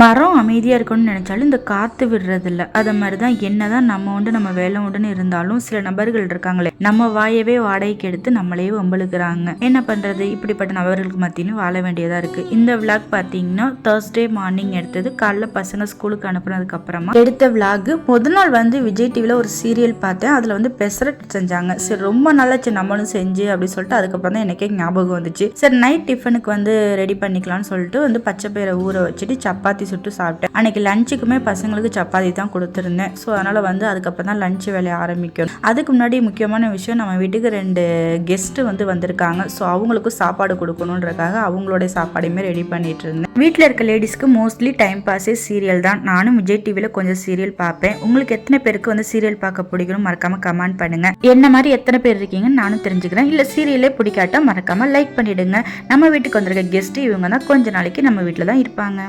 மரம் அமைதியாக இருக்கணும்னு நினச்சாலும் இந்த காற்று விடுறதில்ல. அதை மாதிரி தான் என்னதான் நம்ம வேலை உண்டுன்னு இருந்தாலும் சில நபர்கள் இருக்காங்களே, நம்ம வாயவே வாடகைக்கு எடுத்து நம்மளே வம்பளுக்குறாங்க. என்ன பண்ணுறது, இப்படிப்பட்ட நபர்களுக்கு மத்தியிலும் வாழ வேண்டியதாக இருக்குது. இந்த விளாக் பார்த்தீங்கன்னா Thursday மார்னிங் எடுத்தது. காலைல பசங்க ஸ்கூலுக்கு அனுப்புனதுக்கு அப்புறமா எடுத்த விளாக். முதல் நாள் விஜய் டிவியில் ஒரு சீரியல் பார்த்தேன். அதில் பெசரட் செஞ்சாங்க. சரி, ரொம்ப நாளாச்சு நம்மளும் செஞ்சு அப்படின்னு சொல்லிட்டு அதுக்கப்புறம் தான் எனக்கே ஞாபகம் வந்துச்சு. சரி, நைட் டிஃபனுக்கு ரெடி பண்ணிக்கலாம்னு சொல்லிட்டு பச்சை பயிரை ஊற வச்சுட்டு சப்பாத்தி சுட்டு சாப்பிட்டேன். அன்னைக்கு லஞ்சுக்குமே பசங்களுக்கு சப்பாத்தி தான் கொடுத்துருந்தேன். ஸோ அதனால அதுக்கப்புறம் தான் லஞ்ச் வேலையை ஆரம்பிக்கணும். அதுக்கு முன்னாடி முக்கியமான விஷயம், நம்ம வீட்டுக்கு 2 கெஸ்ட் வந்திருக்காங்க. ஸோ அவங்களுக்கும் சாப்பாடு கொடுக்கணுன்றக்காக அவங்களோட சாப்பாடையுமே ரெடி பண்ணிட்டு இருந்தேன். வீட்டில் இருக்க லேடிஸ்க்கு மோஸ்ட்லி டைம் பாஸே சீரியல் தான். நானும் விஜய் டிவியில் கொஞ்சம் சீரியல் பார்ப்பேன். உங்களுக்கு எத்தனை பேருக்கு சீரியல் பார்க்க பிடிக்கணும் மறக்காம கமெண்ட் பண்ணுங்க. என்ன மாதிரி எத்தனை பேர் இருக்கீங்கன்னு நானும் தெரிஞ்சுக்கிறேன். இல்லை சீரியலே பிடிக்காட்டா மறக்காம லைக் பண்ணிடுங்க. நம்ம வீட்டுக்கு வந்திருக்க கெஸ்ட் இவங்க தான் கொஞ்ச நாளைக்கு நம்ம வீட்டில் தான் இருப்பாங்க.